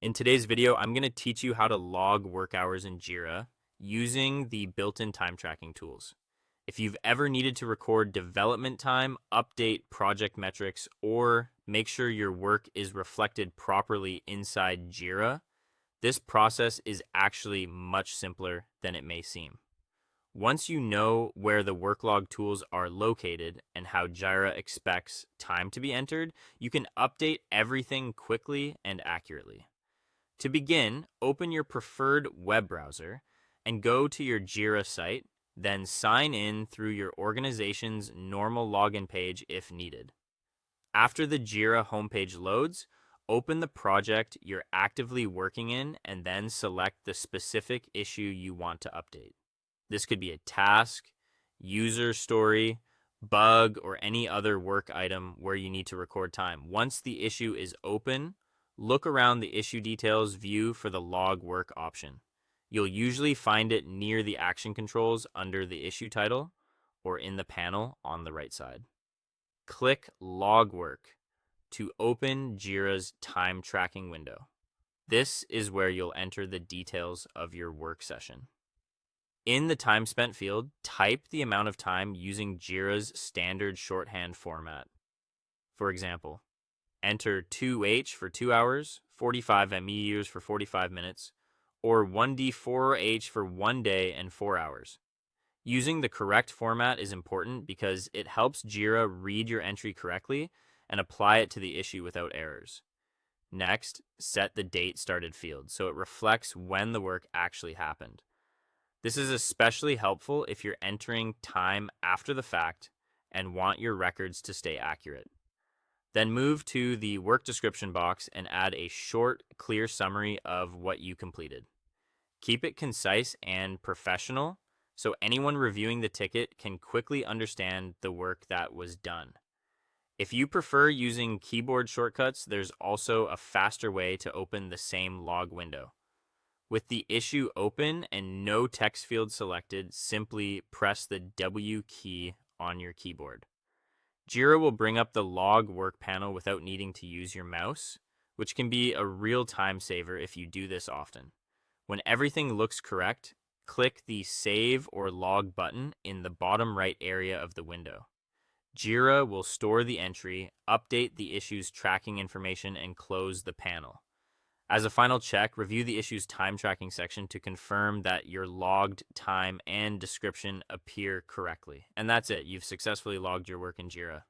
In today's video, I'm going to teach you how to log work hours in Jira using the built-in time tracking tools. If you've ever needed to record development time, update project metrics, or make sure your work is reflected properly inside Jira, this process is actually much simpler than it may seem. Once you know where the work log tools are located and how Jira expects time to be entered, you can update everything quickly and accurately. To begin, open your preferred web browser and go to your Jira site, then sign in through your organization's normal login page if needed. After the Jira homepage loads, open the project you're actively working in and then select the specific issue you want to update. This could be a task, user story, bug, or any other work item where you need to record time. Once the issue is open, look around the issue details view for the log work option. You'll usually find it near the action controls under the issue title or in the panel on the right side. Click Log Work to open Jira's time tracking window. This is where you'll enter the details of your work session. In the time spent field, type the amount of time using Jira's standard shorthand format. For example, enter 2H for 2 hours, 45 MEUs for 45 minutes, or 1D4H for 1 day and 4 hours. Using the correct format is important because it helps Jira read your entry correctly and apply it to the issue without errors. Next, set the date started field so it reflects when the work actually happened. This is especially helpful if you're entering time after the fact and want your records to stay accurate. Then move to the work description box and add a short, clear summary of what you completed. Keep it concise and professional so anyone reviewing the ticket can quickly understand the work that was done. If you prefer using keyboard shortcuts, there's also a faster way to open the same log window. With the issue open and no text field selected, simply press the W key on your keyboard. Jira will bring up the log work panel without needing to use your mouse, which can be a real time saver if you do this often. When everything looks correct, click the Save or Log button in the bottom right area of the window. Jira will store the entry, update the issue's tracking information, and close the panel. As a final check, review the issue's time tracking section to confirm that your logged time and description appear correctly. And that's it. You've successfully logged your work in Jira.